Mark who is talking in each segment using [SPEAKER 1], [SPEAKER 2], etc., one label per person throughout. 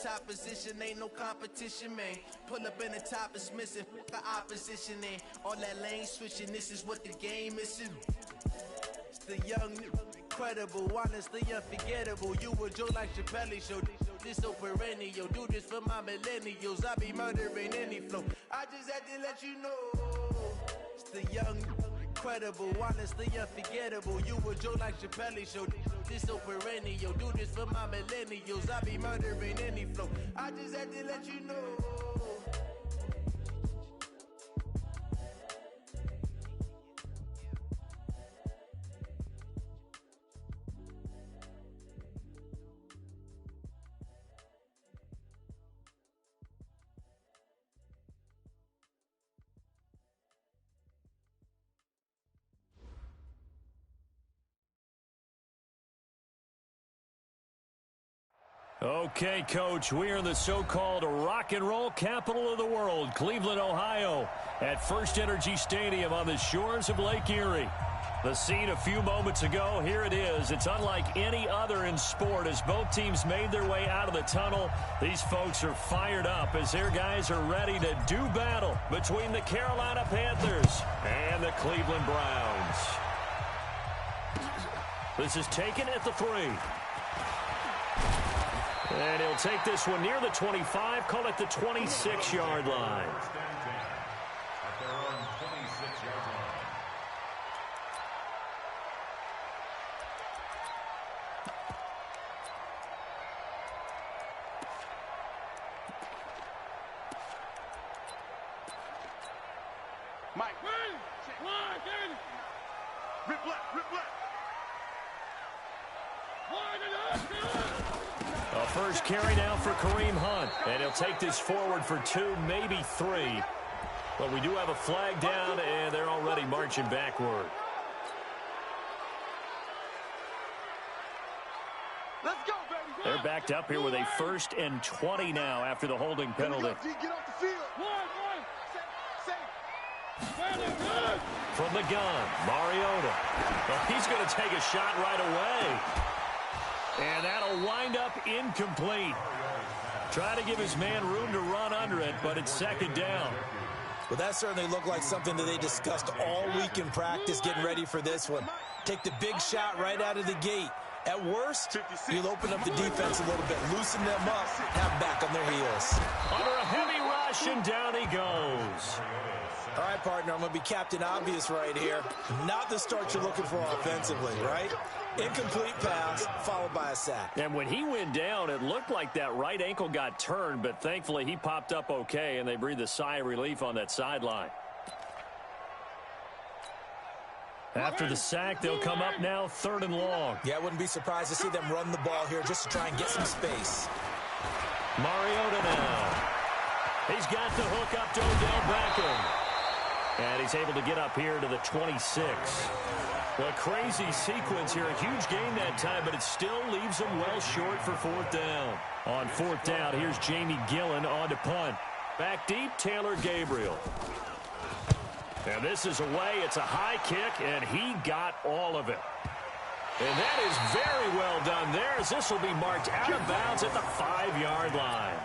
[SPEAKER 1] top position, ain't no competition, man. Pull up in the top is missing, the opposition in. All that lane switching, this is what the game is. It's the young, incredible, honestly unforgettable. You a joke like Chappelle show. This so perennial, do this for my millennials. I be murdering any flow. I just had to let you know. It's the young, incredible, honestly unforgettable. You a joke like Chappelle show. This so perennial, do this for my millennials. I be murdering any flow. I just had to let you know.
[SPEAKER 2] Okay, Coach, we are in the so-called rock and roll capital of the world, Cleveland, Ohio, at First Energy Stadium on the shores of Lake Erie. The scene a few moments ago, here it is. It's unlike any other in sport as both teams made their way out of the tunnel. These folks are fired up as their guys are ready to do battle between the Carolina Panthers and the Cleveland Browns. This is taken at the 3. And he'll take this one near the 25, call it the 26-yard line.
[SPEAKER 3] At their own 26-yard line.
[SPEAKER 4] Mike. Rip left, rip left.
[SPEAKER 2] A first carry now for Kareem Hunt. And he'll take this forward for 2, maybe 3. But we do have a flag down, and they're already marching backward.
[SPEAKER 4] Let's go, baby.
[SPEAKER 2] They're backed up here with a 1st and 20 now after the holding penalty.
[SPEAKER 4] Get off the field.
[SPEAKER 2] From the gun, Mariota. Well, he's going to take a shot right away. And that'll wind up incomplete. Trying to give his man room to run under it, but it's 2nd down.
[SPEAKER 5] Well, that certainly looked like something that they discussed all week in practice, getting ready for this one. Take the big shot right out of the gate. At worst, you'll open up the defense a little bit, loosen them up, have them back on their heels.
[SPEAKER 2] Under a heavy rush, and down he goes.
[SPEAKER 5] All right, partner, I'm going to be Captain Obvious right here. Not the start you're looking for offensively, right? Incomplete pass, followed by a sack.
[SPEAKER 2] And when he went down, it looked like that right ankle got turned, but thankfully he popped up okay, and they breathed a sigh of relief on that sideline. After the sack, they'll come up now 3rd and long.
[SPEAKER 5] Yeah, I wouldn't be surprised to see them run the ball here just to try and get some space.
[SPEAKER 2] Mariota now. He's got the hook up to Odell Beckham. And he's able to get up here to the 26. Well, a crazy sequence here. A huge gain that time, but it still leaves them well short for 4th down. On 4th down, here's Jamie Gillen on to punt. Back deep, Taylor Gabriel. And this is away. It's a high kick, and he got all of it. And that is very well done there, as this will be marked out of bounds at the 5-yard line.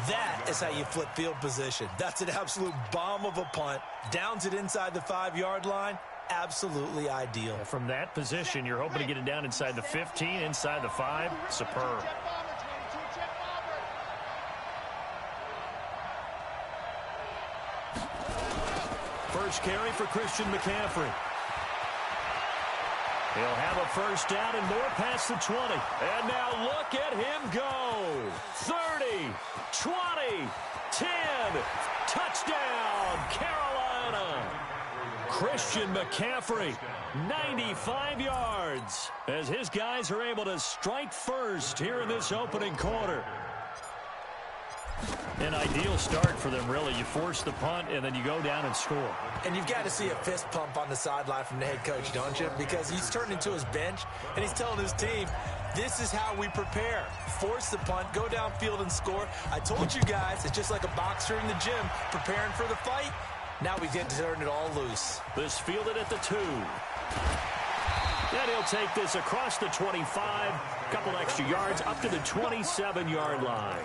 [SPEAKER 5] That is how you flip field position. That's an absolute bomb of a punt. Downs it inside the 5-yard line. Absolutely ideal.
[SPEAKER 2] From that position, you're hoping to get it down inside the 15, inside the 5. Superb. First carry for Christian McCaffrey. He'll have a 1st down and more past the 20. And now look at him go. 30, 20, 10. Touchdown, Carolina. Christian McCaffrey, 95 yards, as his guys are able to strike first here in this opening quarter. An ideal start for them, really. You force the punt, and then you go down and score.
[SPEAKER 5] And you've got to see a fist pump on the sideline from the head coach, don't you? Because he's turned into his bench, and he's telling his team, this is how we prepare. Force the punt, go downfield and score. I told you guys, it's just like a boxer in the gym preparing for the fight. Now we get to turn it all loose.
[SPEAKER 2] This fielded at the 2. And he'll take this across the 25, a couple extra yards, up to the 27-yard line.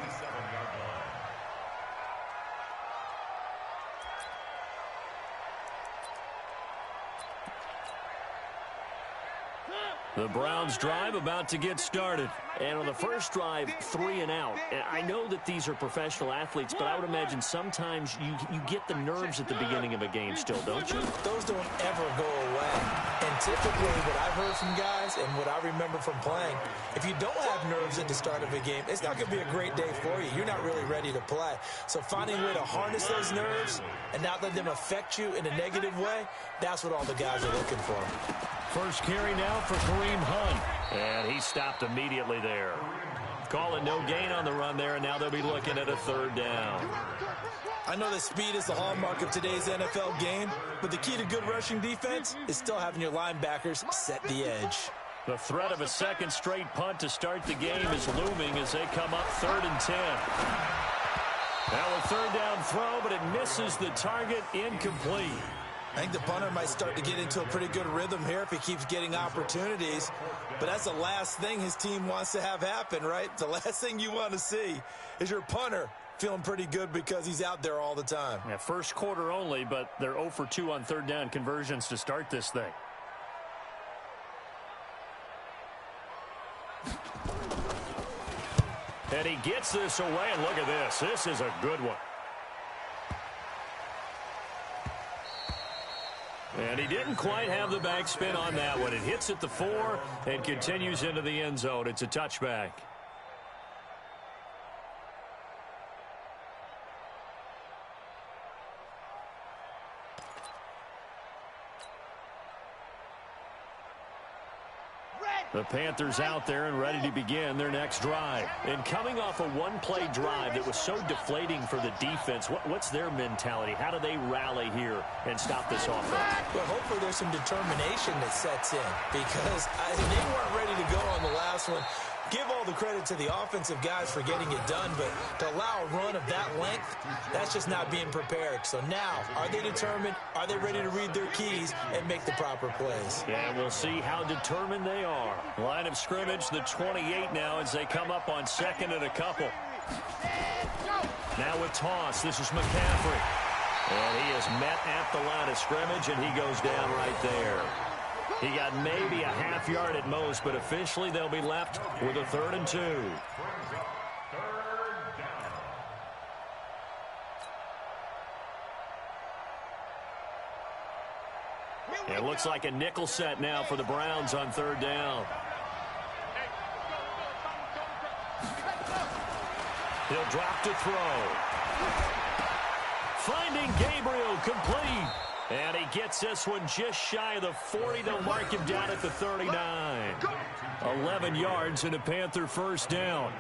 [SPEAKER 2] The Browns drive about to get started. And on the first drive, 3 and out. And I know that these are professional athletes, but I would imagine sometimes you get the nerves at the beginning of a game still, don't you?
[SPEAKER 5] Those don't ever go away. And typically what I've heard from guys and what I remember from playing, if you don't have nerves at the start of a game, it's not going to be a great day for you. You're not really ready to play. So finding a way to harness those nerves and not let them affect you in a negative way, that's what all the guys are looking for.
[SPEAKER 2] First carry now for Kareem Hunt. And he stopped immediately there. Calling no gain on the run there, and now they'll be looking at a 3rd down.
[SPEAKER 5] I know that speed is the hallmark of today's NFL game, but the key to good rushing defense is still having your linebackers set the edge.
[SPEAKER 2] The threat of a second straight punt to start the game is looming as they come up 3rd and 10. Now a 3rd down throw, but it misses the target, incomplete.
[SPEAKER 5] I think the punter might start to get into a pretty good rhythm here if he keeps getting opportunities. But that's the last thing his team wants to have happen, right? The last thing you want to see is your punter feeling pretty good because he's out there all the time.
[SPEAKER 2] Yeah, first quarter only, but they're 0 for 2 on 3rd down conversions to start this thing. And he gets this away, and look at this. This is a good one. And he didn't quite have the backspin on that one. It hits at the 4 and continues into the end zone. It's a touchback. The Panthers out there and ready to begin their next drive. And coming off a one-play drive that was so deflating for the defense, what's their mentality? How do they rally here and stop this offense?
[SPEAKER 5] Well, hopefully there's some determination that sets in because they weren't ready to go on the last one. Give all the credit to the offensive guys for getting it done, but to allow a run of that length, that's just not being prepared. So now, are they determined? Are they ready to read their keys and make the proper plays?
[SPEAKER 2] Yeah, we'll see how determined they are. Line of scrimmage, the 28 now as they come up on 2nd and a couple. Now with toss, this is McCaffrey. And he is met at the line of scrimmage, and he goes down right there. He got maybe a half yard at most, but officially they'll be left with a 3rd and 2. It looks like a nickel set now for the Browns on 3rd down. He'll drop to throw. Finding Gabriel complete. And he gets this one just shy of the 40. They'll mark him down at the 39. 11 yards and a Panther 1st down.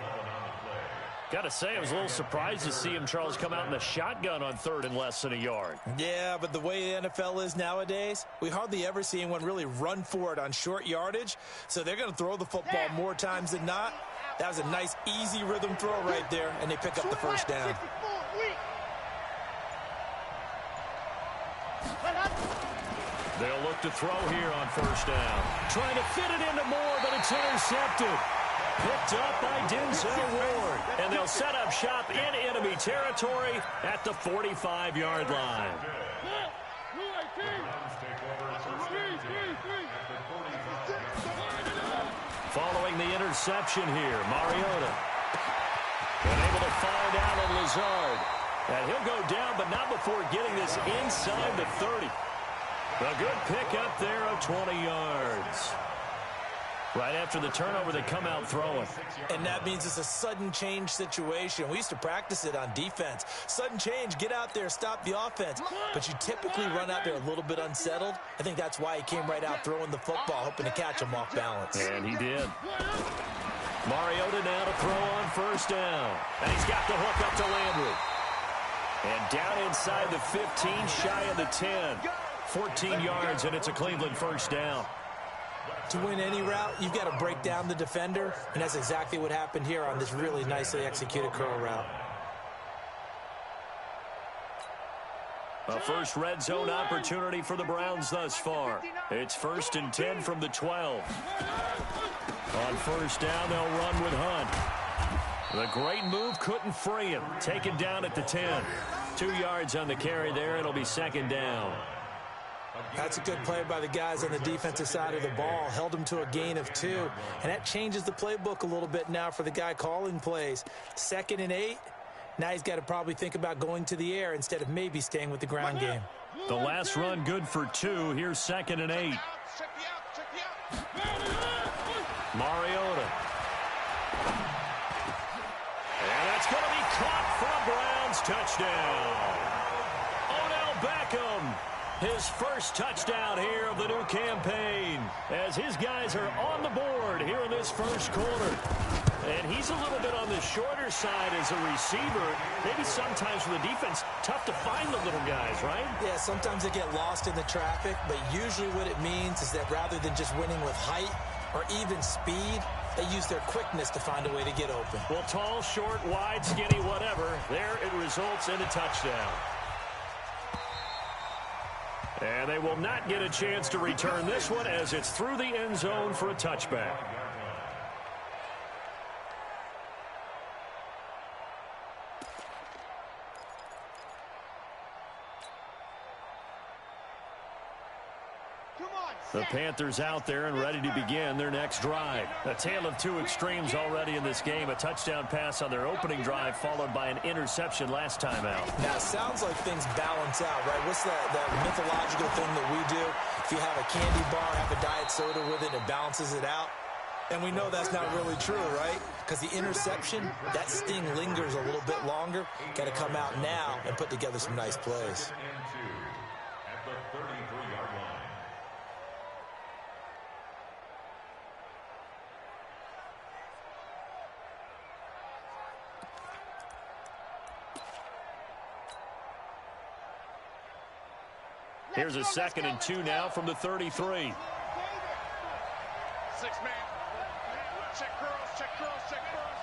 [SPEAKER 2] Got to say, I was a little surprised to see him, Charles, come out in the shotgun on 3rd and less than a yard.
[SPEAKER 5] Yeah, but the way the NFL is nowadays, we hardly ever see anyone really run for it on short yardage. So they're going to throw the football more times than not. That was a nice, easy rhythm throw right there, and they pick up the 1st down.
[SPEAKER 2] They'll look to throw here on 1st down. Trying to fit it into Moore, but it's intercepted. Picked up by Denzel Ward. And they'll set up shop in enemy territory at the 45-yard line. Following the interception here, Mariota. And able to find Allen Lazard. And he'll go down, but not before getting this inside the 30. A good pickup there of 20 yards. Right after the turnover, they come out throwing.
[SPEAKER 5] And that means it's a sudden change situation. We used to practice it on defense. Sudden change, get out there, stop the offense. But you typically run out there a little bit unsettled. I think that's why he came right out throwing the football, hoping to catch him off balance.
[SPEAKER 2] And he did. Mariota now to throw on 1st down. And he's got the hook up to Landry. And down inside the 15, shy of the 10. 14 yards, and it's a Cleveland 1st down.
[SPEAKER 5] To win any route, you've got to break down the defender, and that's exactly what happened here on this really nicely executed curl route.
[SPEAKER 2] A first red zone opportunity for the Browns thus far. It's 1st and 10 from the 12. On first down, they'll run with Hunt. The great move couldn't free him. Taken down at the 10. 2 yards on the carry there. It'll be 2nd down.
[SPEAKER 5] That's a good play by the guys on the defensive side of the ball. Held him to a gain of 2. And that changes the playbook a little bit now for the guy calling plays. 2nd and 8. Now he's got to probably think about going to the air instead of maybe staying with the ground game.
[SPEAKER 2] The last run good for 2. Here's 2nd and 8. Mariota. And that's going to be caught for a Browns touchdown. Odell Beckham. His first touchdown here of the new campaign as his guys are on the board here in this first quarter. And he's a little bit on the shorter side as a receiver. Maybe sometimes for the defense, tough to find the little guys, right?
[SPEAKER 5] Yeah, sometimes they get lost in the traffic, but usually what it means is that rather than just winning with height or even speed, they use their quickness to find a way to get open.
[SPEAKER 2] Well, tall, short, wide, skinny, whatever, there it results in a touchdown. And they will not get a chance to return this one as it's through the end zone for a touchback. The Panthers out there and ready to begin their next drive. A tale of two extremes already in this game. A touchdown pass on their opening drive followed by an interception last time out.
[SPEAKER 5] Now, it sounds like things balance out, right? What's that mythological thing that we do? If you have a candy bar, have a diet soda with it, it balances it out. And we know that's not really true, right? Because the interception, that sting lingers a little bit longer. Got to come out now and put together some nice plays.
[SPEAKER 3] At the 33-yard line.
[SPEAKER 2] Here's a 2nd and 2 now from the 33.
[SPEAKER 4] 6-man. Check curls, check curls, check curls.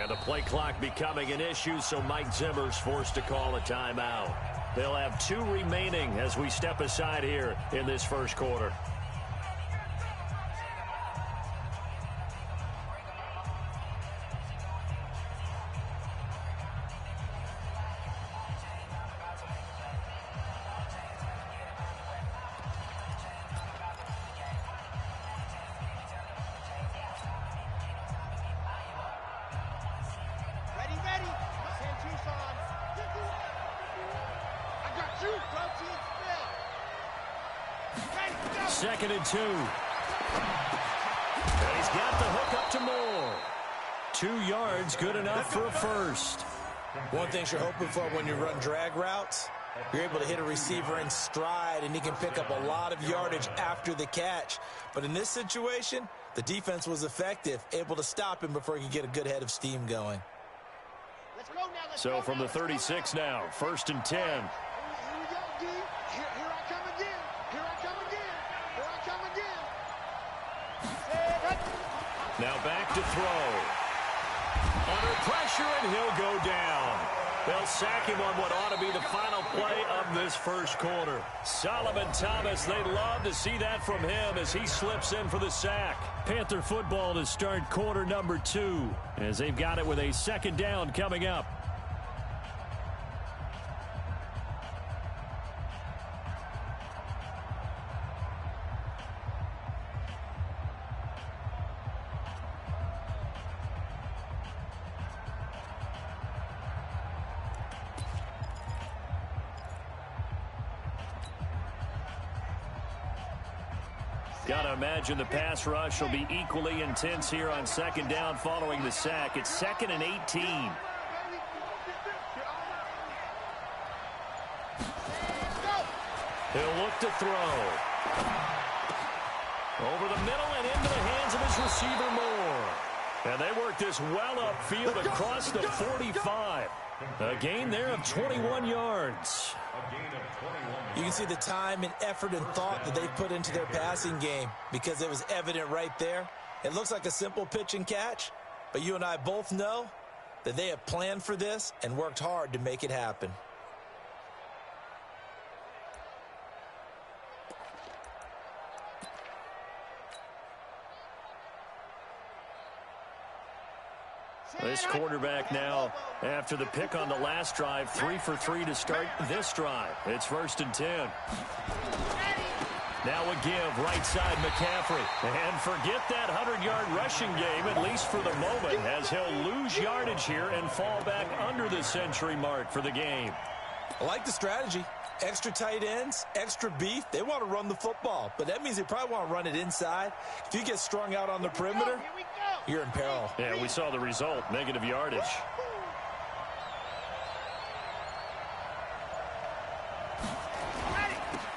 [SPEAKER 2] And the play clock becoming an issue, so Mike Zimmer's forced to call a timeout. They'll have 2 remaining as we step aside here in this first quarter. Second and 2. And he's got the hook up to Moore. 2 yards, good enough for a first.
[SPEAKER 5] One thing you're hoping for when you run drag routes, you're able to hit a receiver in stride, and he can pick up a lot of yardage after the catch. But in this situation, the defense was effective, able to stop him before he could get a good head of steam going.
[SPEAKER 2] So from the 36 now, 1st and 10.
[SPEAKER 4] Here we go, D. Here I come again. Here I come again. Here I come again.
[SPEAKER 2] Now back to throw. Under pressure, and he'll go down. They'll sack him on what ought to be the final play of this first quarter. Solomon Thomas, they'd love to see that from him as he slips in for the sack. Panther football to start quarter number 2 as they've got it with a 2nd down coming up. Gotta imagine the pass rush will be equally intense here on 2nd down following the sack. It's 2nd and 18. He'll look to throw. Over the middle and into the hands of his receiver Moore. And they work this well upfield across the 45. A gain there of 21 yards.
[SPEAKER 5] You can see the time and effort and thought that they put into their passing game because it was evident right there. It looks like a simple pitch and catch, but you and I both know that they have planned for this and worked hard to make it happen.
[SPEAKER 2] This quarterback now, after the pick on the last drive, 3 for 3 to start this drive. It's 1st and 10. Now a give, right side McCaffrey. And forget that 100-yard rushing game, at least for the moment, as he'll lose yardage here and fall back under the century mark for the game.
[SPEAKER 5] I like the strategy. Extra tight ends, extra beef. They want to run the football, but that means they probably want to run it inside. If you get strung out on the perimeter, you're in peril.
[SPEAKER 2] Yeah, we saw the result, negative yardage.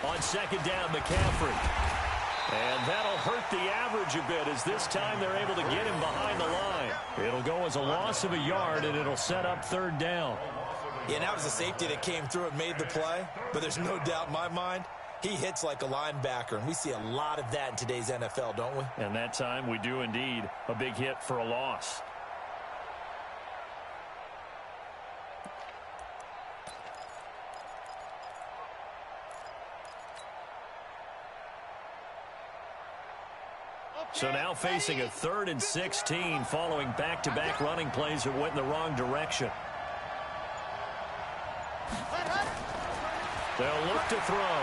[SPEAKER 2] On 2nd down, McCaffrey. And that'll hurt the average a bit, as this time they're able to get him behind the line. It'll go as a loss of a yard, and it'll set up 3rd down.
[SPEAKER 5] Yeah, and that was a safety that came through and made the play, but there's no doubt in my mind, he hits like a linebacker, and we see a lot of that in today's NFL, don't we?
[SPEAKER 2] And that time we do indeed. A big hit for a loss. So now facing a 3rd and 16 following back-to-back running plays that went in the wrong direction. They'll look to throw.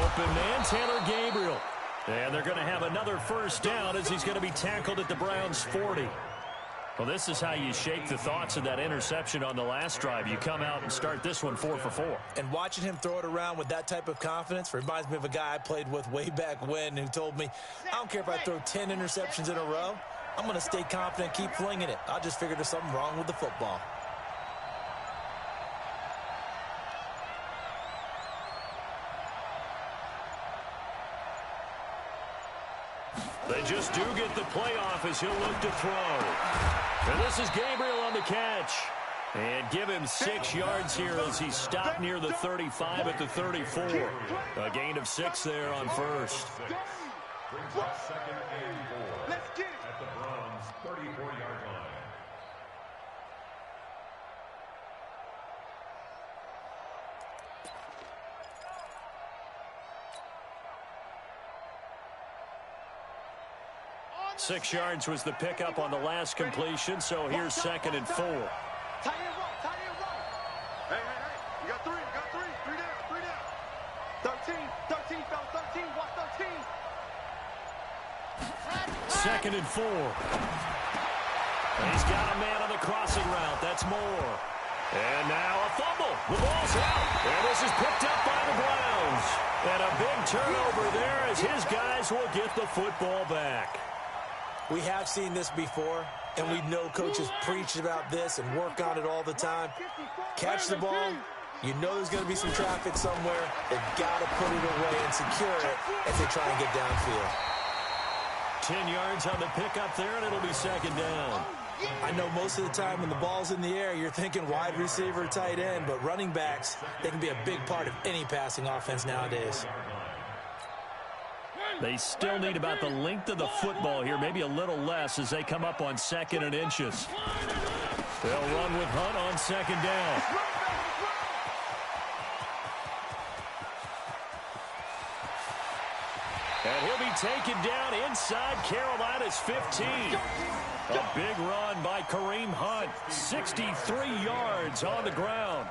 [SPEAKER 2] Open man, Taylor Gabriel. And they're going to have another 1st down as he's going to be tackled at the Browns' 40. Well, this is how you shake the thoughts of that interception on the last drive. You come out and start this one 4 for 4.
[SPEAKER 5] And watching him throw it around with that type of confidence reminds me of a guy I played with way back when who told me, I don't care if I throw 10 interceptions in a row. I'm going to stay confident, keep flinging it. I just figured there's something wrong with the football.
[SPEAKER 2] They just do get the playoff as he'll look to throw. And this is Gabriel on the catch. And give him 6 yards here as he's stopped near the 35 at the 34. A gain of 6 there on 1st.
[SPEAKER 3] Brings up 2nd and 4 at the Browns' 34-yard line.
[SPEAKER 2] Six yards was the pickup on the last completion, so here's 2nd and 4.
[SPEAKER 4] Tight end roll, tight end roll. Hey, you got 3, 3 down. 13, fellas, 13, watch 13.
[SPEAKER 2] 2nd and 4. He's got a man on the crossing route. That's Moore. And now a fumble. The ball's out. And this is picked up by the Browns. And a big turnover there as his guys will get the football back.
[SPEAKER 5] We have seen this before, and we know coaches preach about this and work on it all the time. Catch the ball. You know there's going to be some traffic somewhere. They've got to put it away and secure it as they try and get downfield.
[SPEAKER 2] 10 yards on the pickup there, and it'll be 2nd down.
[SPEAKER 5] I know most of the time when the ball's in the air, you're thinking wide receiver, tight end, but running backs, they can be a big part of any passing offense nowadays.
[SPEAKER 2] They still need about the length of the football here, maybe a little less as they come up on 2nd and inches. They'll run with Hunt on 2nd down. And he'll be taken down inside Carolina's 15. A big run by Kareem Hunt. 63 yards on the ground.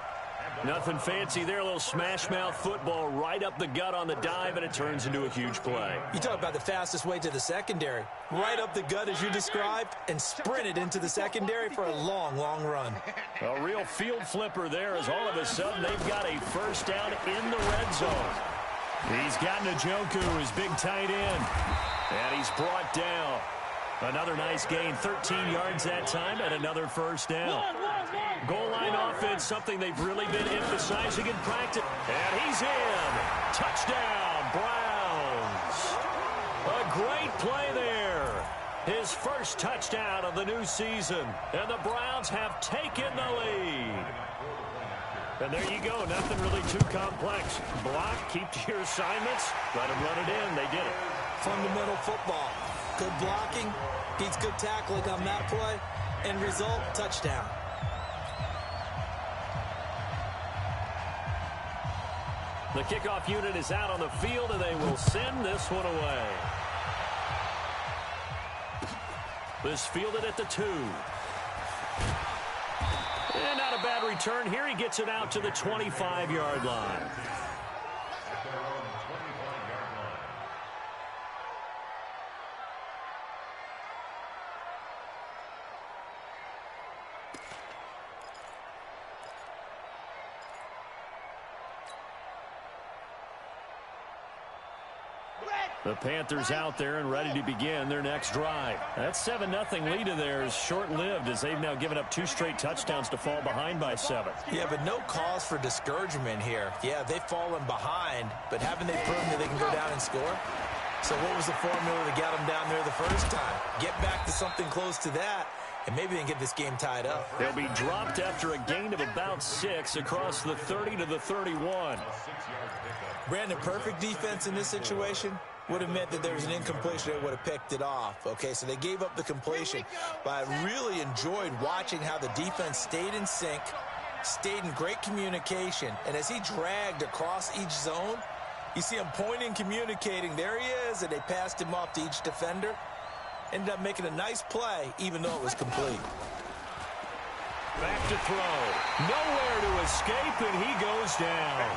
[SPEAKER 2] Nothing fancy there, a little smash-mouth football right up the gut on the dive, and it turns into a huge play.
[SPEAKER 5] You talk about the fastest way to the secondary. Right up the gut as you described, and sprinted into the secondary for a long, long run.
[SPEAKER 2] A real field flipper there as all of a sudden they've got a 1st down in the red zone. He's got Njoku, his big tight end, and he's brought down. Another nice gain, 13 yards that time, and another 1st down. Goal line offense, something they've really been emphasizing in practice. And he's in. Touchdown, Browns. A great play there. His first touchdown of the new season. And the Browns have taken the lead. And there you go. Nothing really too complex. Block, keep to your assignments. Let them run it in. They did it.
[SPEAKER 5] Fundamental football. Good blocking, beats good tackling on that play. End result, touchdown.
[SPEAKER 2] The kickoff unit is out on the field, and they will send this one away. This fielded at the 2. And not a bad return here. He gets it out to the 25-yard line. The Panthers out there and ready to begin their next drive. That 7-0 lead of theirs short-lived as they've now given up 2 straight touchdowns to fall behind by 7.
[SPEAKER 5] Yeah, but no cause for discouragement here. Yeah, they've fallen behind, but haven't they proven that they can go down and score? So what was the formula to get them down there the first time? Get back to something close to that, and maybe they can get this game tied up.
[SPEAKER 2] They'll be dropped after a gain of about 6 across the 30 to the 31.
[SPEAKER 5] Brandon, perfect defense in this situation would have meant that there was an incompletion. They would have picked it off. Okay, so they gave up the completion. But I really enjoyed watching how the defense stayed in sync, stayed in great communication, and as he dragged across each zone, you see him pointing, communicating. There he is, and they passed him off to each defender. Ended up making a nice play, even though it was complete.
[SPEAKER 2] Back to throw. Nowhere to escape, and he goes down.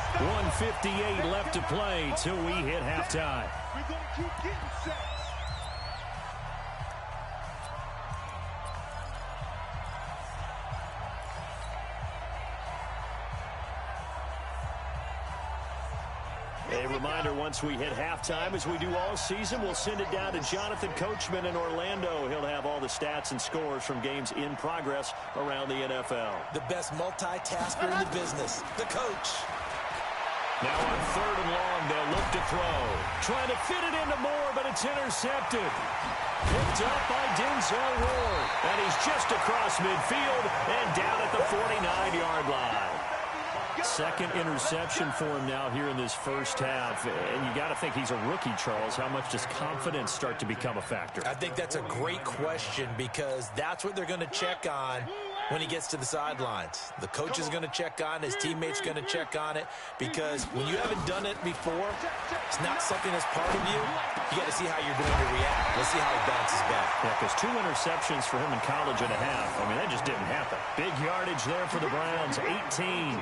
[SPEAKER 2] 1:58 left to play till we hit halftime.
[SPEAKER 4] We're going to keep getting sacks.
[SPEAKER 2] A reminder, once we hit halftime, as we do all season, we'll send it down to Jonathan Coachman in Orlando. He'll have all the stats and scores from games in progress around the NFL.
[SPEAKER 5] The best multitasker in the business, the coach.
[SPEAKER 2] Now on 3rd and long, they'll look to throw. Trying to fit it into Moore, but it's intercepted. Picked up by Denzel Ward. And he's just across midfield and down at the 49-yard line. Second interception for him now here in this first half. And you got to think he's a rookie, Charles. How much does confidence start to become a factor?
[SPEAKER 5] I think that's a great question because that's what they're going to check on when he gets to the sidelines. The coach is going to check on, his teammates going to check on it, because when you haven't done it before, it's not something that's part of you. You got to see how you're going to react. Let's see how he bounces back.
[SPEAKER 2] Yeah, because 2 interceptions for him in college and a half. I mean, that just didn't happen. Big yardage there for the Browns, 18.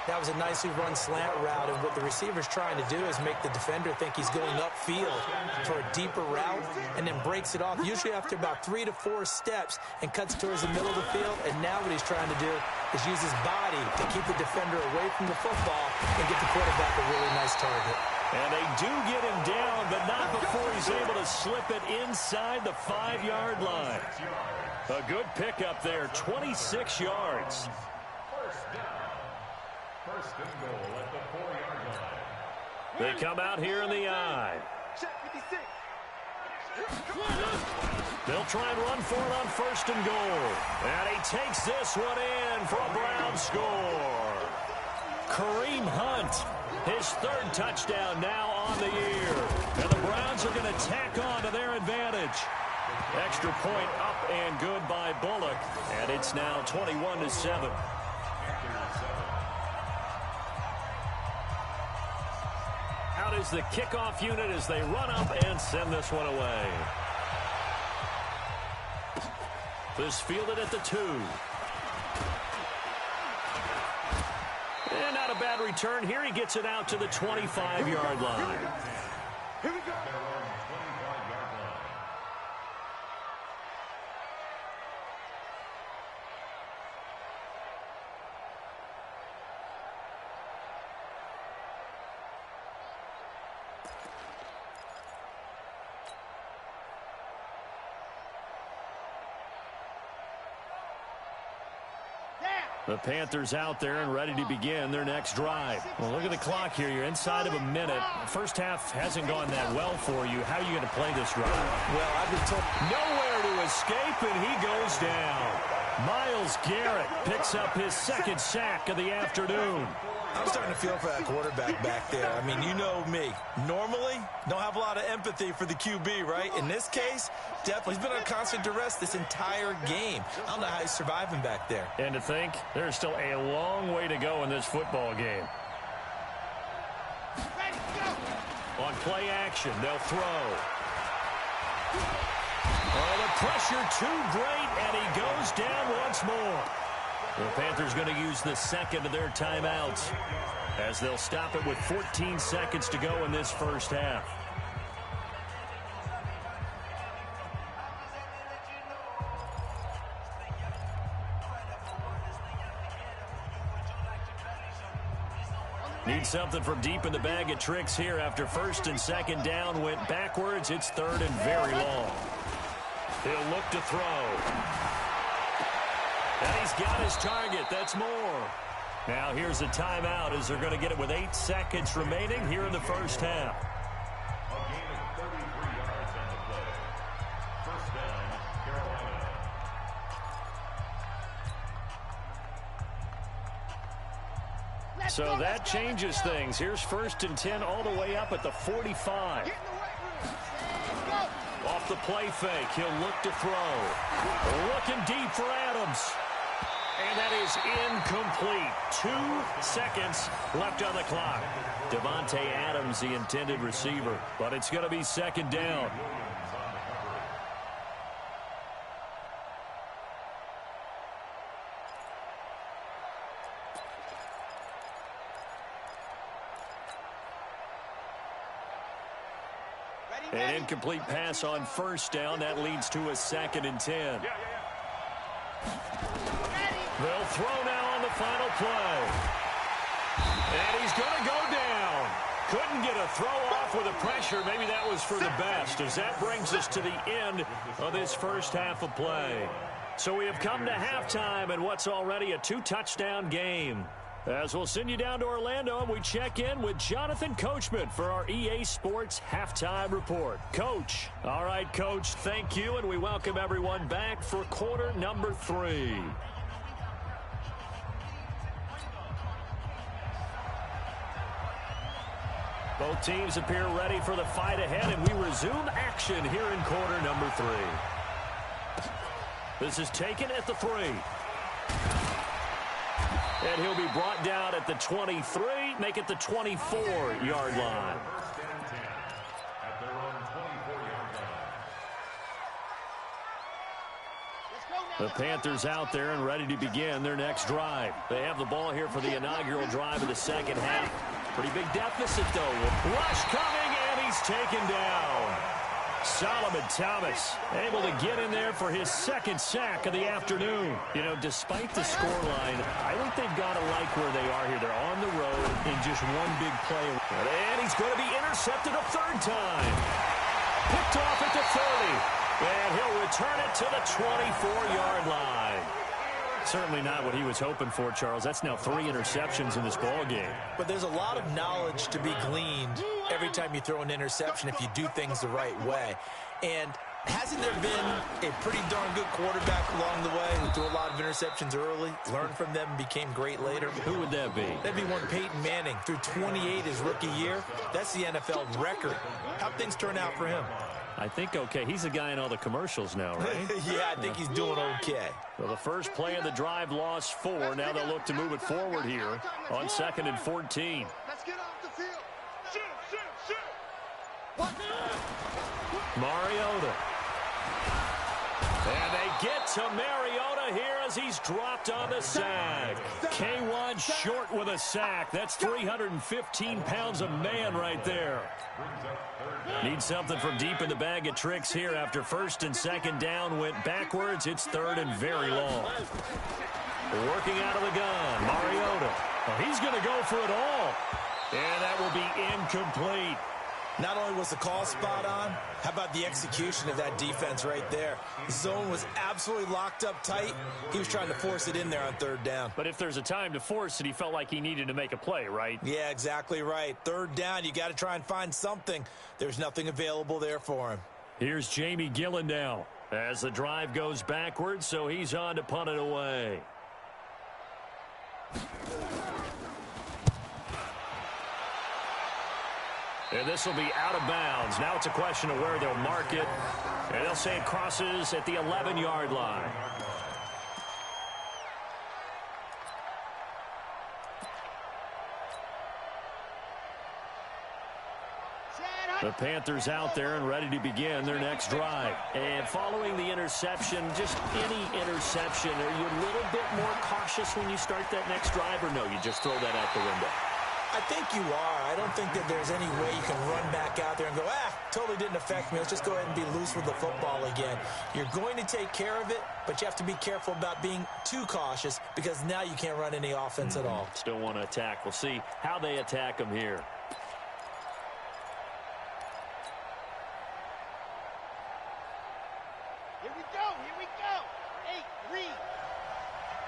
[SPEAKER 5] That was a nicely run slant route, and what the receiver's trying to do is make the defender think he's going upfield for a deeper route and then breaks it off, usually after about 3 to 4 steps, and cuts towards the middle of the field. And now what he's trying to do is use his body to keep the defender away from the football and get the quarterback a really nice target.
[SPEAKER 2] And they do get him down, but not before he's able to slip it inside the 5-yard line. A good pickup there, 26 yards.
[SPEAKER 3] First and goal at the 4-yard line.
[SPEAKER 2] They come out here in the I.
[SPEAKER 4] Check 56.
[SPEAKER 2] They'll try and run for it on 1st and goal. And he takes this one in for a Brown score. Kareem Hunt, his 3rd touchdown now on the year. And the Browns are going to tack on to their advantage. Extra point up and good by Bullock. And it's now 21-7. Out is the kickoff unit as they run up and send this one away. This fielded at the 2. And not a bad return. Here he gets it out to the 25-yard line.
[SPEAKER 4] Here we go.
[SPEAKER 2] The Panthers out there and ready to begin their next drive. Well, look at the clock here. You're inside of a minute. First half hasn't gone that well for you. How are you going to play this drive?
[SPEAKER 5] Well, I've been told
[SPEAKER 2] Nowhere to escape, and he goes down. Myles Garrett picks up his 2nd sack of the afternoon.
[SPEAKER 5] I'm starting to feel for that quarterback back there. I mean, you know me. Normally, don't have a lot of empathy for the QB, right? In this case, definitely. He's been on constant duress this entire game. I don't know how he's surviving back there.
[SPEAKER 2] And to think, there's still a long way to go in this football game. On play action, they'll throw. Oh, the pressure too great, and he goes down once more. The Panthers going to use the second of their timeouts as they'll stop it with 14 seconds to go in this first half. Need something from deep in the bag of tricks here after first and second down went backwards. It's third and very long. He'll look to throw. And he's got his target. That's more. Now here's a timeout as they're going to get it with 8 seconds remaining here in the first half.
[SPEAKER 3] A gain of 33 yards on the play. First down, Carolina.
[SPEAKER 2] So that changes things. Here's first and 10 all the way up at the 45. Off the play fake, he'll look to throw. Looking deep for Adams. And that is incomplete. 2 seconds left on the clock. Devontae Adams, the intended receiver. But it's going to be second down. An incomplete pass on first down. That leads to a second and 10. They'll throw now on the final play. And he's going to go down. Couldn't get a throw off with the pressure. Maybe that was for the best, as that brings us to the end of this first half of play. So we have come to halftime in what's already a 2-touchdown game. As we'll send you down to Orlando, and we check in with Jonathan Coachman for our EA Sports Halftime Report. Coach. All right, Coach, thank you, and we welcome everyone back for quarter number 3. Both teams appear ready for the fight ahead, and we resume action here in quarter number 3. This is taken at the 3. And he'll be brought down at the 23, make it the 24-yard line.
[SPEAKER 3] At their own 24-yard line.
[SPEAKER 2] The Panthers out there and ready to begin their next drive. They have the ball here for the inaugural drive of the second half. Pretty big deficit, though. Rush coming, and he's taken down. Solomon Thomas able to get in there for his second sack of the afternoon. You know, despite the scoreline, I think they've got to like where they are here. They're on the road in just one big play. And he's going to be intercepted a third time. Picked off at the 30. And he'll return it to the 24-yard line. Certainly not what he was hoping for, Charles. That's now 3 interceptions in this ball game.
[SPEAKER 5] But there's a lot of knowledge to be gleaned every time you throw an interception if you do things the right way. And hasn't there been a pretty darn good quarterback along the way who threw a lot of interceptions early, learned from them, and became great later?
[SPEAKER 2] Who would that be?
[SPEAKER 5] That'd be one Peyton Manning. Threw 28 his rookie year. That's the NFL record. How'd things turn out for him?
[SPEAKER 2] I think okay. He's a guy in all the commercials now, right?
[SPEAKER 5] Yeah, I think he's doing okay.
[SPEAKER 2] Well, the first play of the drive lost 4. Now they'll look to move it forward here on 2nd and 14.
[SPEAKER 4] Let's get off the field. Shoot.
[SPEAKER 2] Mariota. And they get to Mariota here as he's dropped on the sack. K1 short with a sack. That's 315 pounds of man right there. Need something from deep in the bag of tricks here after first and second down went backwards. It's third and very long. Working out of the gun, Mariota. Well, he's going to go for it all. And that will be incomplete.
[SPEAKER 5] Not only was the call spot on, how about the execution of that defense right there? The zone was absolutely locked up tight. He was trying to force it in there on third down.
[SPEAKER 2] But if there's a time to force it, he felt like he needed to make a play, right?
[SPEAKER 5] Yeah, exactly right. Third down, you got to try and find something. There's nothing available there for him.
[SPEAKER 2] Here's Jamie Gillen now as the drive goes backwards, so he's on to punt it away. And this will be out of bounds. Now it's a question of where they'll mark it. And they'll say it crosses at the 11-yard line. The Panthers out there and ready to begin their next drive. And following the interception, just any interception, are you a little bit more cautious when you start that next drive, or no, you just throw that out the window?
[SPEAKER 5] I think you are. I don't think that there's any way you can run back out there and go, totally didn't affect me. Let's just go ahead and be loose with the football again. You're going to take care of it, but you have to be careful about being too cautious because now you can't run any offense at all.
[SPEAKER 2] Still want to attack. We'll see how they attack them here.
[SPEAKER 4] Here we go. 8, read.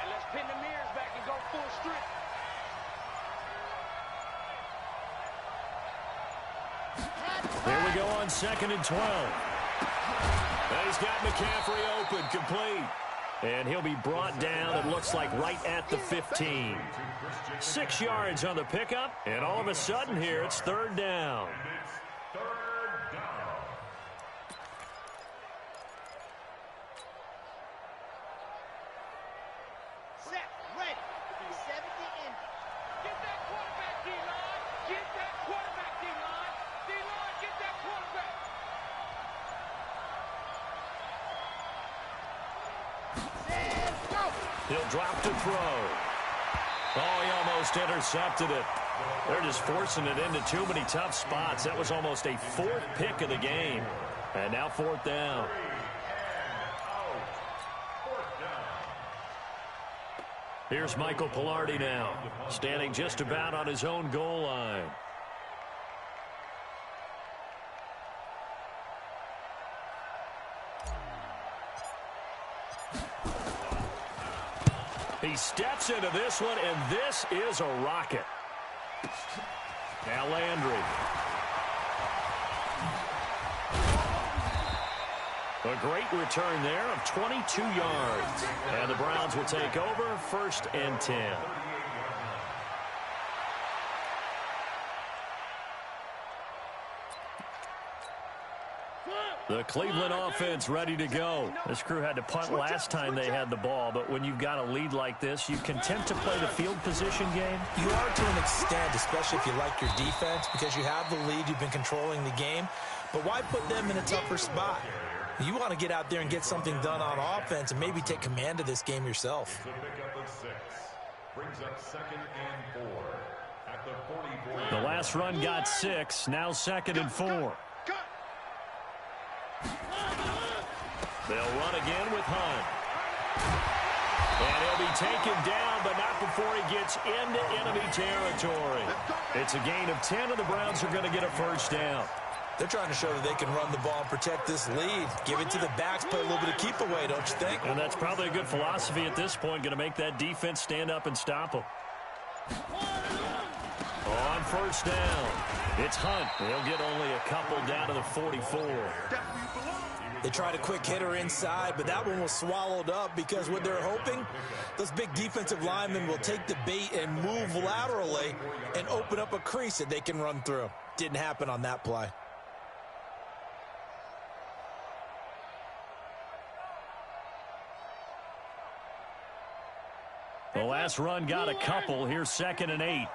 [SPEAKER 4] And let's pin the mirrors back and go full strength.
[SPEAKER 2] Here we go on 2nd and 12. And he's got McCaffrey open, complete. And he'll be brought down, it looks like, right at the 15. 6 yards on the pickup, and all of a sudden here, it's 3rd down. He'll drop to throw. Oh, he almost intercepted it. They're just forcing it into too many tough spots. That was almost a 4th pick of the game. And now 4th down. Here's Michael Pilardi now, standing just about on his own goal line. He steps into this one, and this is a rocket. Now Landry. A great return there of 22 yards. And the Browns will take over 1st and 10. The Cleveland offense ready to go. This crew had to punt last time they had the ball, but when you've got a lead like this, you content to play the field position game?
[SPEAKER 5] You are to an extent, especially if you like your defense, because you have the lead, you've been controlling the game. But why put them in a tougher spot? You want to get out there and get something done on offense and maybe take command of this game yourself.
[SPEAKER 3] The pickup of 6 brings up 2nd and 4 at the 44.
[SPEAKER 2] The last run got 6, now 2nd and 4. They'll run again with Hunt. And he'll be taken down, but not before he gets into enemy territory. It's a gain of 10, and the Browns are going to get a 1st down.
[SPEAKER 5] They're trying to show that they can run the ball and protect this lead. Give it to the backs, play a little bit of keep away, don't you think?
[SPEAKER 2] And that's probably a good philosophy at this point, going to make that defense stand up and stop them. On 1st down, it's Hunt. He'll get only a couple down to the 44.
[SPEAKER 5] They tried a quick hitter inside, but that one was swallowed up because what they're hoping, those big defensive linemen will take the bait and move laterally and open up a crease that they can run through. Didn't happen on that play.
[SPEAKER 2] The last run got a couple. Here's 2nd and 8.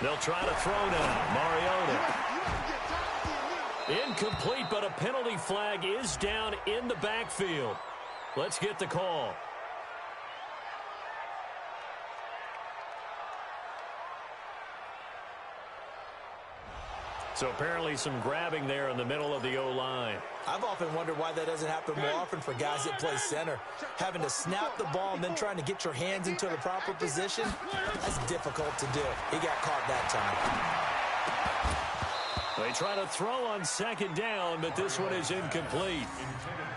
[SPEAKER 2] They'll try to throw now. Mariota. Incomplete, but a penalty flag is down in the backfield. Let's get the call. So apparently some grabbing there in the middle of the O-line.
[SPEAKER 5] I've often wondered why that doesn't happen more often for guys that play center. Having to snap the ball and then trying to get your hands into the proper position, that's difficult to do. He got caught that time.
[SPEAKER 2] They try to throw on 2nd down, but this one is incomplete.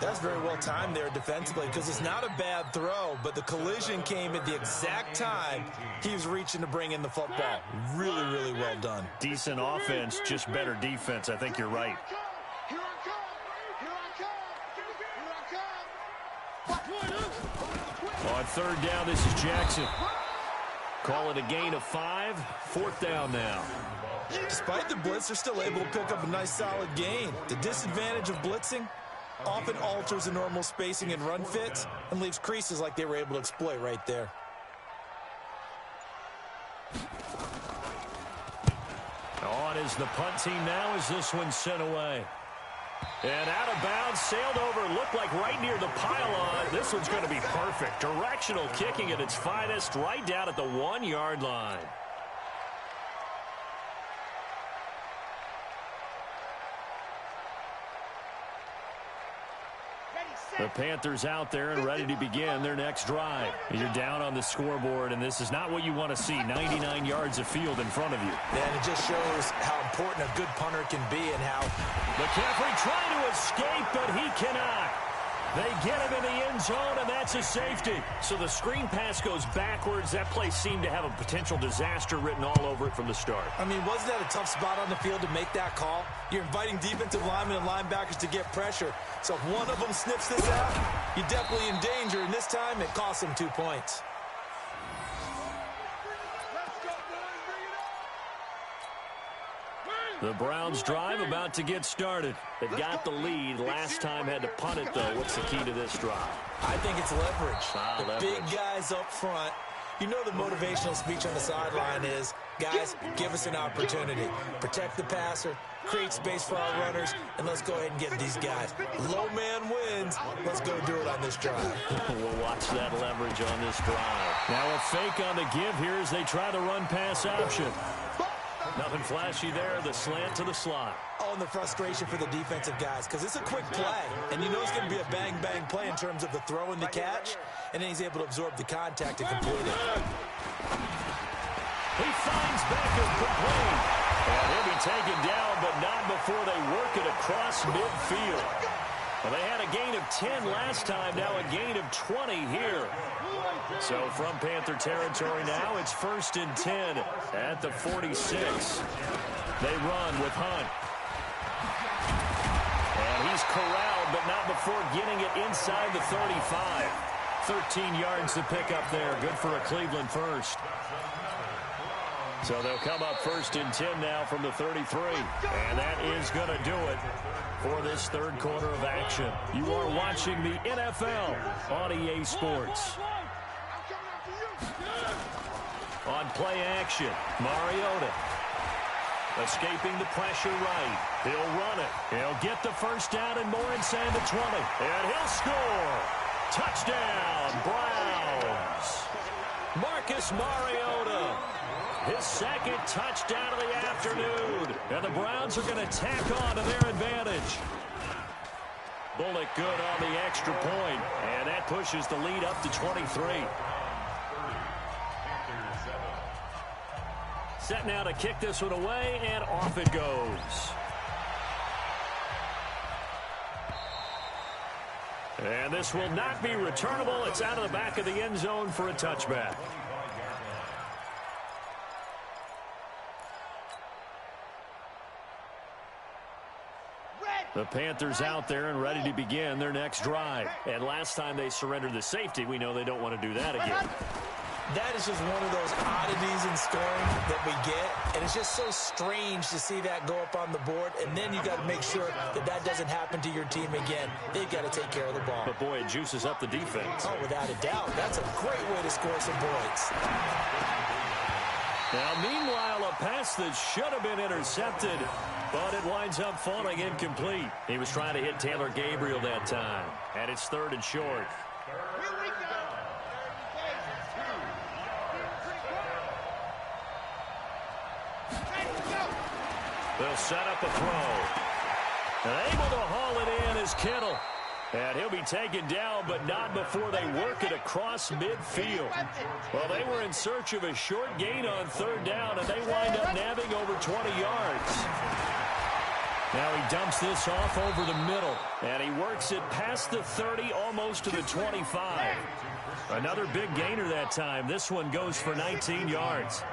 [SPEAKER 5] That's very well timed there defensively because it's not a bad throw, but the collision came at the exact time he was reaching to bring in the football. Really, really well done.
[SPEAKER 2] Decent offense, just better defense. I think you're right. On 3rd down, this is Jackson. Call it a gain of 5. 4th down now.
[SPEAKER 5] Despite the blitz, they're still able to pick up a nice solid gain. The disadvantage of blitzing often alters the normal spacing and run fits and leaves creases like they were able to exploit right there.
[SPEAKER 2] On is the punt team now as this one's sent away. And out of bounds, sailed over, looked like right near the pylon. This one's going to be perfect. Directional kicking at its finest, right down at the 1-yard line. The Panthers out there and ready to begin their next drive. You're down on the scoreboard, and this is not what you want to see. 99 yards of field in front of you.
[SPEAKER 5] And it just shows how important a good punter can be and how...
[SPEAKER 2] McCaffrey trying to escape, but he cannot. They get him in the end zone, and that's a safety. So the screen pass goes backwards. That play seemed to have a potential disaster written all over it from the start.
[SPEAKER 5] I mean, wasn't that a tough spot on the field to make that call? You're inviting defensive linemen and linebackers to get pressure. So if one of them sniffs this out, you're definitely in danger. And this time, it costs them 2 points.
[SPEAKER 2] The Browns drive about to get started. They've got the lead. Last time had to punt it, though. What's the key to this drive?
[SPEAKER 5] I think it's leverage. The big guys up front. You know the motivational speech on the sideline is, guys, give us an opportunity. Protect the passer, create space for our runners, and let's go ahead and get these guys. Low man wins. Let's go do it on this drive.
[SPEAKER 2] We'll watch that leverage on this drive. Now a fake on the give here as they try the run-pass option. Nothing flashy there. The slant to the slot.
[SPEAKER 5] Oh, and the frustration for the defensive guys, because it's a quick play. And you know it's going to be a bang-bang play in terms of the throw and the catch. And then he's able to absorb the contact and complete it.
[SPEAKER 2] He finds Beckham complete. And he'll be taken down, but not before they work it across midfield. Well, they had a gain of 10 last time, now a gain of 20 here. So from Panther territory now, it's 1st and 10 at the 46. They run with Hunt. And he's corralled, but not before getting it inside the 35. 13 yards to pick up there. Good for a Cleveland first. So they'll come up 1st and 10 now from the 33. And that is going to do it for this third quarter of action. You are watching the NFL on EA Sports. On play action, Mariota escaping the pressure right. He'll run it. He'll get the first down and more inside the 20. And he'll score. Touchdown, Browns. Marcus Mariota. His second touchdown of the afternoon. And the Browns are going to tack on to their advantage. Bullock good on the extra point. And that pushes the lead up to 23. Set now to kick this one away, and off it goes. And this will not be returnable. It's out of the back of the end zone for a touchback. The Panthers out there and ready to begin their next drive. And last time they surrendered the safety, we know they don't want to do that again.
[SPEAKER 5] That is just one of those oddities in scoring that we get, and it's just so strange to see that go up on the board, and then you got to make sure that that doesn't happen to your team again. They've got to take care of the ball.
[SPEAKER 2] But, boy, it juices up the defense.
[SPEAKER 5] Oh, without a doubt. That's a great way to score some points.
[SPEAKER 2] Now, meanwhile, a pass that should have been intercepted, but it winds up falling incomplete. He was trying to hit Taylor Gabriel that time, and it's 3rd and short. They'll set up a throw. And able to haul it in is Kittle. And he'll be taken down, but not before they work it across midfield. Well, they were in search of a short gain on 3rd down, and they wind up nabbing over 20 yards. Now he dumps this off over the middle, and he works it past the 30, almost to the 25. Another big gainer that time. This one goes for 19 yards.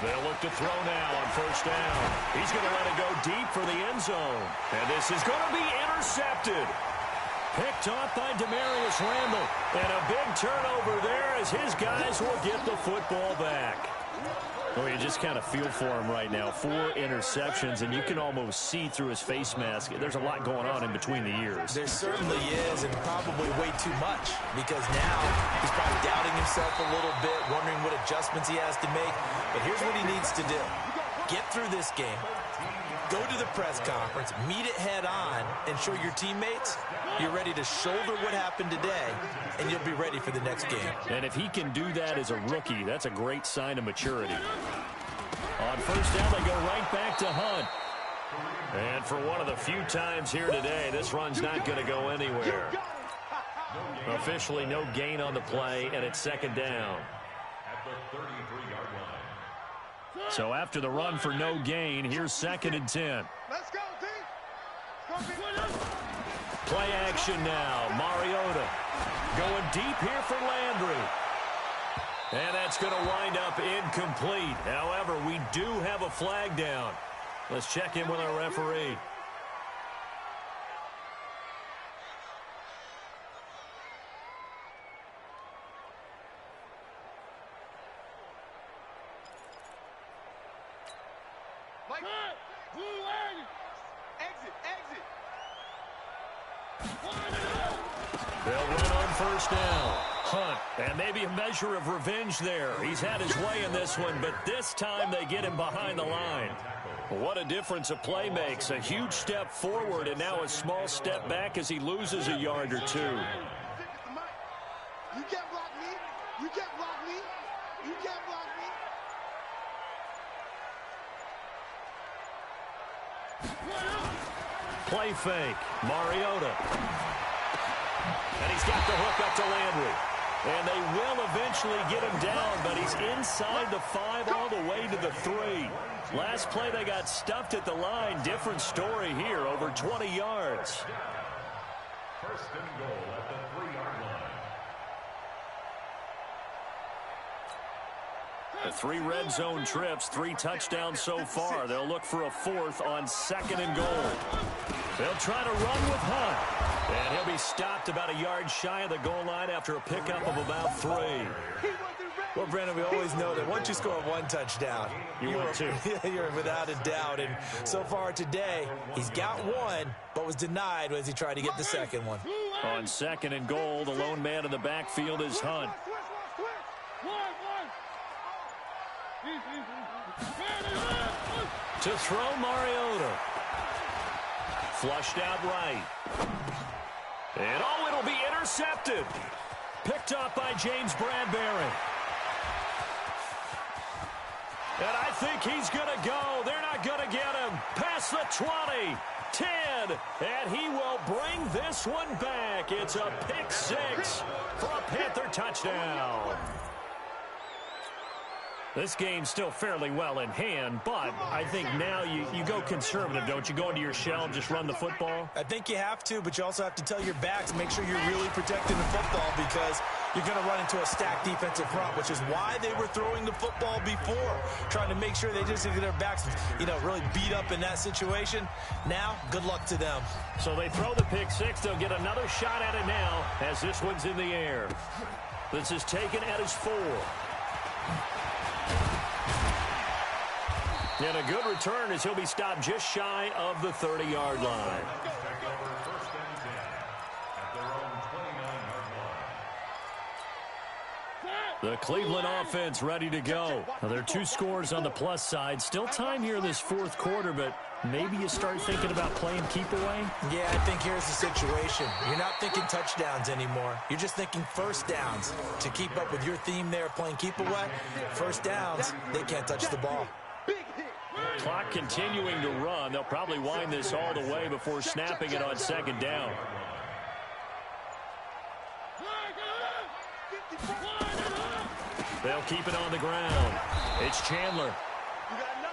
[SPEAKER 2] They'll look to throw now on 1st down. He's going to let it go deep for the end zone. And this is going to be intercepted. Picked off by Demarius Randall. And a big turnover there as his guys will get the football back. Well, you just kind of feel for him right now. 4 interceptions, and you can almost see through his face mask. There's a lot going on in between the ears.
[SPEAKER 5] There certainly is, and probably way too much, because now he's probably doubting himself a little bit, wondering what adjustments he has to make. But here's what he needs to do. Get through this game. Go to the press conference, meet it head on, and show your teammates you're ready to shoulder what happened today, and you'll be ready for the next game.
[SPEAKER 2] And if he can do that as a rookie, that's a great sign of maturity. On first down, they go right back to Hunt. And for one of the few times here today, this run's not going to go anywhere. Officially no gain on the play, and it's second down.
[SPEAKER 3] At the 33-yard line.
[SPEAKER 2] So after the run for no gain, here's 2nd and 10.
[SPEAKER 4] Let's go, D. Let's go,
[SPEAKER 2] Play action now. Mariota going deep here for Landry. And that's going to wind up incomplete. However, we do have a flag down. Let's check in with our referee. They'll run on first down. Hunt, and maybe a measure of revenge there. He's had his way in this one, but this time they get him behind the line. What a difference a play makes. A huge step forward and now a small step back as he loses a yard or two.
[SPEAKER 4] You can't block me. You can't block me. You can't block me.
[SPEAKER 2] Play fake. Mariota. And he's got the hook up to Landry. And they will eventually get him down, but he's inside the 5 all the way to the 3. Last play they got stuffed at the line. Different story here, over 20 yards.
[SPEAKER 3] First and goal at the 3-yard line.
[SPEAKER 2] The 3 red zone trips, 3 touchdowns so far. They'll look for a 4th on 2nd and goal. They'll try to run with Hunt. And he'll be stopped about a yard shy of the goal line after a pickup of about 3.
[SPEAKER 5] Well, Brandon, we always know that once you score 1 touchdown, you're without a doubt. And so far today, he's got 1, but was denied as he tried to get the 2nd one.
[SPEAKER 2] On 2nd and goal, the lone man in the backfield is Hunt. To throw Mariota. Flushed out right. And oh, it'll be intercepted. Picked up by James Bradbury. And I think he's going to go. They're not going to get him. Past the 20, 10, and he will bring this one back. It's a pick 6 for a Panther touchdown. This game's still fairly well in hand, but I think now you go conservative, don't you? Go into your shell and just run the football?
[SPEAKER 5] I think you have to, but you also have to tell your backs, make sure you're really protecting the football because you're going to run into a stacked defensive front, which is why they were throwing the football before, trying to make sure they just get their backs, really beat up in that situation. Now, good luck to them.
[SPEAKER 2] So they throw the pick 6. They'll get another shot at it now as this one's in the air. This is taken at his 4. And a good return as he'll be stopped just shy of the 30-yard line. The Cleveland offense ready to go. Now, there are 2 scores on the plus side. Still time here in this 4th quarter, but maybe you start thinking about playing keep away?
[SPEAKER 5] Yeah, I think here's the situation. You're not thinking touchdowns anymore. You're just thinking first downs. To keep up with your theme there, playing keep away, first downs, they can't touch the ball.
[SPEAKER 2] Clock continuing to run. They'll probably wind this all the way before snapping it on 2nd down. They'll keep it on the ground. It's Chandler.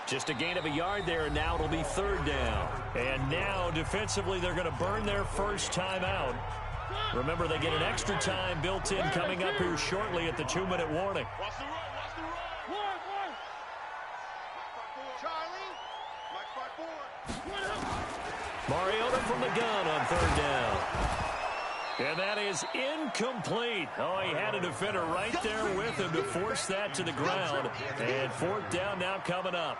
[SPEAKER 2] Just a gain of a yard there, and now it'll be 3rd down. And now, defensively, they're going to burn their first time out. Remember, they get an extra time built in coming up here shortly at the 2-minute warning.
[SPEAKER 4] Watch the run. Watch the run. Charlie. Mike 5-4.
[SPEAKER 2] Mariota from the gun on 3rd down. And that is incomplete. Oh, he had a defender right there with him to force that to the ground. And fourth down now coming up.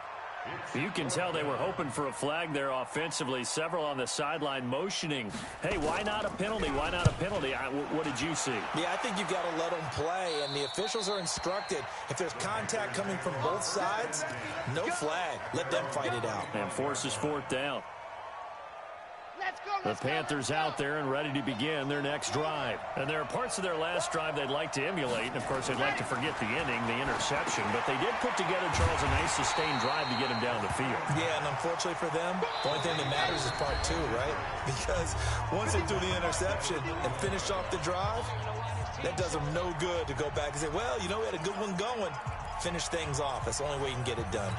[SPEAKER 2] You can tell they were hoping for a flag there offensively. Several on the sideline motioning. Hey, why not a penalty? Why not a penalty? What did you see?
[SPEAKER 5] Yeah, I think you've got to let them play, and the officials are instructed. If there's contact coming from both sides, no flag. Let them fight it out.
[SPEAKER 2] And forces fourth down. The Panthers out there and ready to begin their next drive. And there are parts of their last drive they'd like to emulate. And, of course, they'd like to forget the ending, the interception. But they did put together, Charles, a nice sustained drive to get him down the field.
[SPEAKER 5] Yeah, and unfortunately for them, the only thing that matters is part two, right? Because once they threw the interception and finished off the drive, that does them no good to go back and say, well, you know, we had a good one going. Finish things off. That's the only way you can get it done.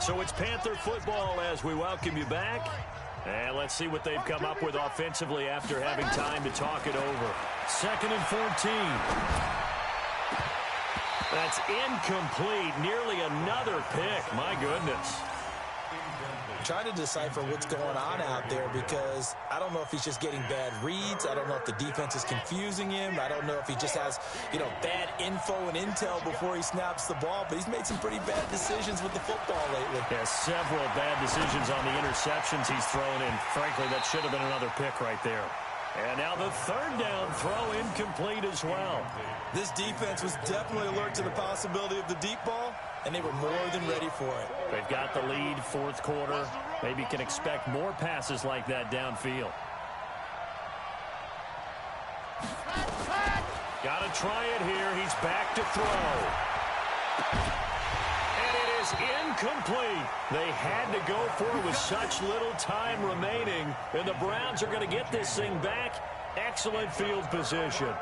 [SPEAKER 2] So it's Panther football as we welcome you back. And let's see what they've come up with offensively after having time to talk it over. 2nd and 14. That's incomplete. Nearly another pick. My goodness.
[SPEAKER 5] Trying to decipher what's going on out there because I don't know if he's just getting bad reads. I don't know if the defense is confusing him. I don't know if he just has, bad info and intel before he snaps the ball. But he's made some pretty bad decisions with the football lately.
[SPEAKER 2] Yeah, several bad decisions on the interceptions he's thrown in. Frankly, that should have been another pick right there. And now the 3rd down throw incomplete as well.
[SPEAKER 5] This defense was definitely alert to the possibility of the deep ball, and they were more than ready for it.
[SPEAKER 2] They've got the lead, 4th quarter. Maybe can expect more passes like that downfield. Got to try it here. He's back to throw. And it is incomplete. They had to go for it with such little time remaining. And the Browns are going to get this thing back. Excellent field position.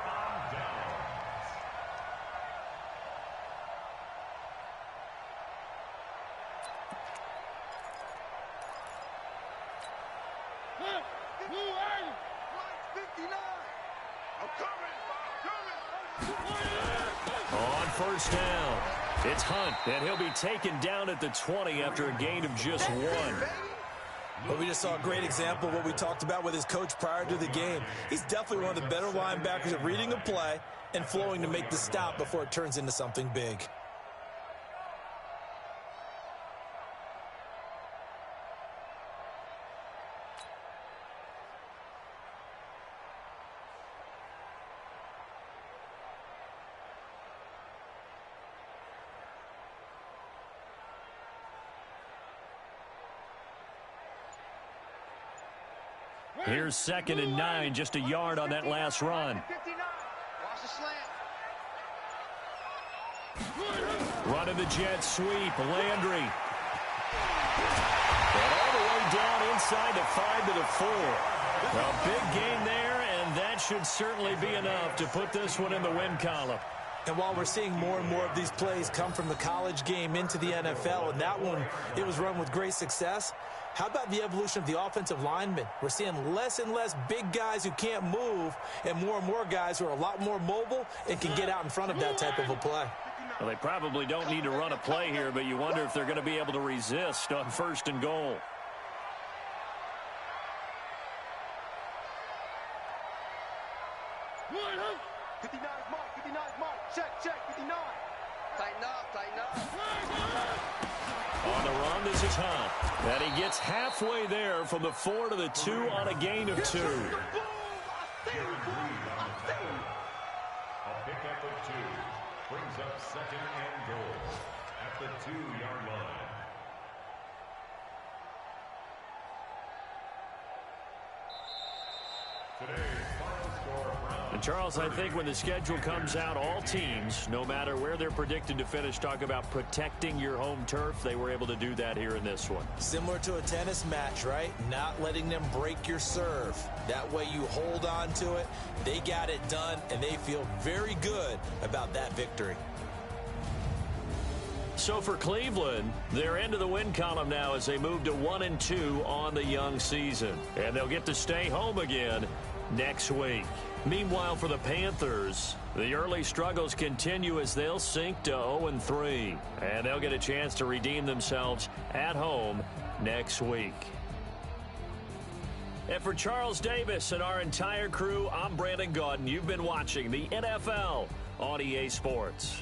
[SPEAKER 2] On first down, it's Hunt, and he'll be taken down at the 20 after a gain of just 1.
[SPEAKER 5] But we just saw a great example of what we talked about with his coach prior to the game. He's definitely one of the better linebackers at reading a play and flowing to make the stop before it turns into something big.
[SPEAKER 2] Here's 2nd and 9, just a yard on that last run. Running the jet sweep, Landry. And all the way down inside the 5 to the 4. A big gain there, and that should certainly be enough to put this one in the win column.
[SPEAKER 5] And while we're seeing more and more of these plays come from the college game into the NFL, and that one, it was run with great success, how about the evolution of the offensive linemen? We're seeing less and less big guys who can't move and more guys who are a lot more mobile and can get out in front of that type of a play.
[SPEAKER 2] Well, they probably don't need to run a play here, but you wonder if they're going to be able to resist on 1st and goal. On the run, this is Hunt. And he gets halfway there from the 4 to the 2 on a gain of 2.
[SPEAKER 3] A pick at the 2 brings up 2nd and goal at the 2-yard line. Today's final score.
[SPEAKER 2] And Charles, I think when the schedule comes out, all teams, no matter where they're predicted to finish, talk about protecting your home turf. They were able to do that here in this one.
[SPEAKER 5] Similar to a tennis match, right? Not letting them break your serve. That way you hold on to it. They got it done, and they feel very good about that victory.
[SPEAKER 2] So for Cleveland, they're into the win column now as they move to 1-2 on the young season. And they'll get to stay home again next week. Meanwhile, for the Panthers, the early struggles continue as they'll sink to 0-3. And they'll get a chance to redeem themselves at home next week. And for Charles Davis and our entire crew, I'm Brandon Gaudin. You've been watching the NFL on EA Sports.